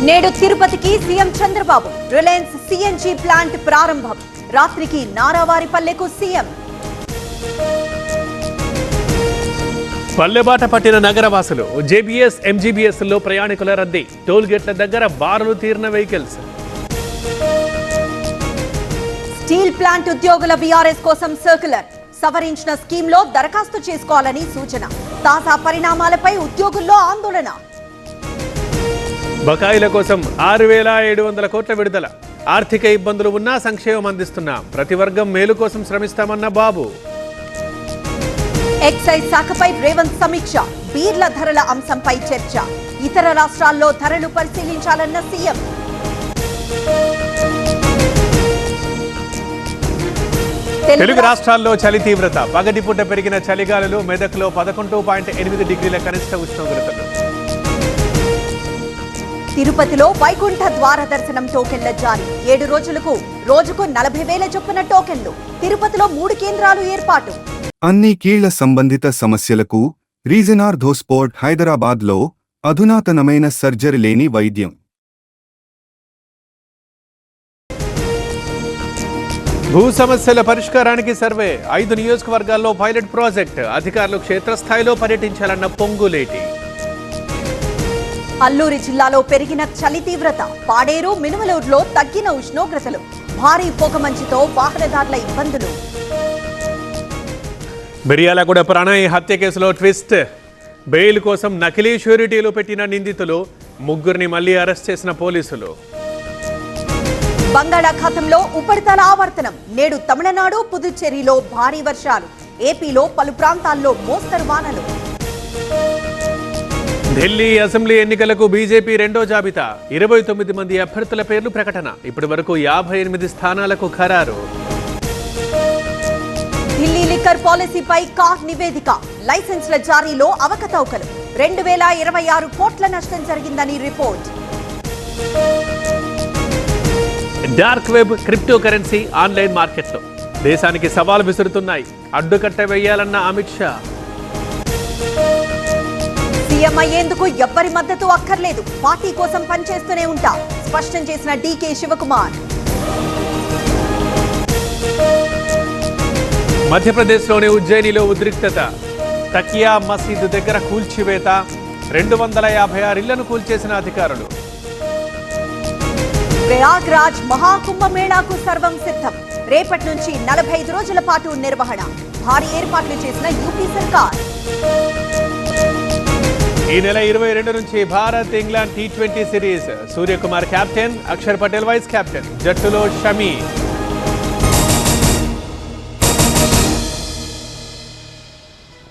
నేడు తిరుపతికి CM Chandrababu Reliance CNG plant ప్రారంభం. రాత్రికి నారావారిపల్లెకు సీఎం. పల్లెబాట పట్టిన నగరవాసులు. జేబీఎస్ ఎంజీబీఎస్ లో ప్రయాణికుల రద్దీ. టోల్ గేట్ల దగ్గర బారులు తీరిన వెహికల్స్. స్టీల్ ప్లాంట్ ఉద్యోగుల బీఆర్ఎస్ కోసం సర్క్యులర్. సవరించిన స్కీమ్ లో దరఖాస్తు చేసుకోవాలని సూచన. తాజా పరిణామాలపై ఉద్యోగుల్లో ఆందోళన. బకాయిల కోసం 6,700 కోట్ల విడుదల. ఆర్థిక ఇబ్బందులు ఉన్నా సంక్షేమం అందిస్తున్నాం. ప్రతి వర్గం మేలు కోసం శ్రమిస్తామన్న బాబు. ఎక్సైజ్ శాఖపై రేవంత్ సమీక్ష. బీర్ల ధరల అంశంపై చర్చ. ఇతర రాష్ట్రాల్లో ధరలు పరిశీలించాలన్న సీఎం. తెలుగు రాష్ట్రాల్లో చలి తీవ్రత. పగటిపూట పెరిగిన చలిగాలులు. మెదక్లో 11.8 డిగ్రీల కనిష్ట ఉష్ణోగ్రతలు. తిరుపతిలో వైకుంఠ ద్వార దర్శనం టోకెన్ల జారీ. 7 రోజులకు రోజుకు 40,000 చొప్పున టోకెన్లు. తిరుపతిలో 3 కేంద్రాలు ఏర్పాటు. అన్ని కీళ్ల సంబంధిత సమస్యలకు రీజన్ ఆర్థోస్పోర్ట్ హైదరాబాద్లో అధునాతనమైన సర్జరీ లేని వైద్యం. భూ సమస్యల పరిష్కారానికి సర్వే. 5 నియోజకవర్గాల్లో పైలట్ ప్రాజెక్ట్. అధికారులు క్షేత్రస్థాయిలో పర్యటించాలన్న పొంగులేటి. అల్లూరి జిల్లాలో పెరిగిన చలి తీవ్రత. పాడేరు, మినుమలూరులో తగ్గిన ఉష్ణోగ్రతలు. భారీ పొగమంచుతో వాహనదారుల ఇబ్బందులు. మిర్యాలగూడ ప్రణయ్ హత్య కేసులో ట్విస్ట్. బెయిల్ కోసం నకిలీ ష్యూరిటీలు పెట్టిన నిందితులు. 3 మళ్లీ అరెస్ట్ చేసిన పోలీసులు. బంగాళాఖాతంలో ఉపరితల ఆవర్తనం. నేడు తమిళనాడు, పుదుచ్చేరిలో భారీ వర్షాలు. ఏపీలో పలు ప్రాంతాల్లో మోస్తరు వానలు. ఢిల్లీ అసెంబ్లీ ఎన్నికలకు బీజేపీ రెండో జాబితా. 29 మంది అభ్యర్థుల పేర్లు ప్రకటన. ఇప్పటి వరకు 58 స్థానాలకు ఖరారు. ఢిల్లీ లిక్కర్ పాలసీపై కాగ్ నివేదిక. లైసెన్స్ల జారీలో అవకతవకలు. 2,026 కోట్ల నష్టం జరిగిందని report. Dark web, crypto currency, online మార్కెట్లు దేశానికి సవాల్ విసురుతున్నాయి. అడ్డుకట్ట వేయాలన్న అమిత్ షా. సీఎం అయ్యేందుకు ఎవ్వరి మద్దతు అక్కర్లేదు. పార్టీ కోసం పనిచేస్తూనే ఉంటా స్పష్టం చేసిన డీకే శివకుమార్. మధ్యప్రదేశ్లోని ఉజ్జయినిలో ఉద్రిక్తత. తకియా మసీదు దగ్గర కూల్చివేత. 256 ఇళ్లను కూల్చేసిన అధికారులు. ప్రయాగ్రాజ్ మహాకుంభమేళాకు సర్వం సిద్ధం. రేపటి నుంచి 45 రోజుల పాటు నిర్వహణ. భారీ ఏర్పాట్లు చేసిన యూపీ సర్కార్. ఈ నెల 22 నుంచి భారత్ ఇంగ్లాండ్ T20 సిరీస్. Suryakumar captain, Akshar Patel vice captain. జట్టులో షమీ.